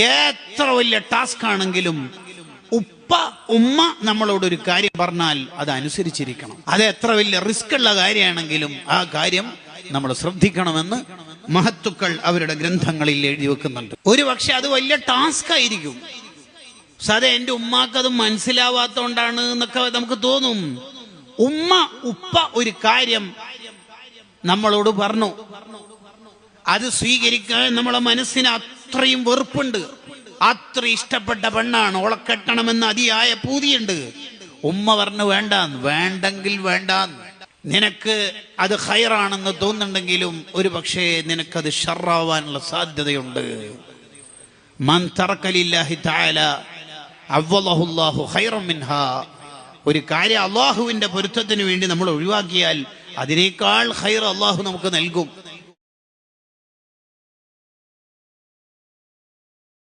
എത്ര വലിയ ടാസ്ക് ആണെങ്കിലും ഉമ്മ നമ്മളോടൊരു കാര്യം പറഞ്ഞാൽ അത് അനുസരിച്ചിരിക്കണം. അത് എത്ര വലിയ റിസ്ക് ഉള്ള കാര്യമാണെങ്കിലും ആ കാര്യം നമ്മൾ ശ്രദ്ധിക്കണമെന്ന് മഹത്തുക്കൾ അവരുടെ ഗ്രന്ഥങ്ങളിൽ എഴുതി വെക്കുന്നുണ്ട്. ഒരു പക്ഷെ അത് വലിയ ടാസ്ക് ആയിരിക്കും. സാധാ എൻ്റെ ഉമ്മാക്ക് അത് മനസ്സിലാവാത്തോണ്ടാണ് എന്നൊക്കെ നമുക്ക് തോന്നും. ഉപ്പ ഒരു കാര്യം നമ്മളോട് പറഞ്ഞു, അത് സ്വീകരിക്കാൻ നമ്മളെ മനസ്സിന് അത്രയും വെറുപ്പുണ്ട്, അത്ര ഇഷ്ടപ്പെട്ട പെണ്ണാണ്, ഓളെ കെട്ടണമെന്ന് അതിയായ പൂതിയുണ്ട്. ഉമ്മ പറഞ്ഞു വേണ്ടെങ്കിൽ വേണ്ടാന്ന്. നിനക്ക് അത് ഖൈറാണെന്ന് തോന്നുന്നുണ്ടെങ്കിലും ഒരു പക്ഷേ നിനക്കത് ഷർറാവാനുള്ള സാധ്യതയുണ്ട്. മൻ തറക ലില്ലാഹി തആല അവ്വലഹുല്ലാഹു ഖൈറൻ മിൻഹാ. ഒരു കാര്യം അള്ളാഹുവിന്റെ പൊരുത്തത്തിന് വേണ്ടി നമ്മൾ ഒഴിവാക്കിയാൽ അതിനേക്കാൾ ഖൈർ അള്ളാഹു നമുക്ക് നൽകും.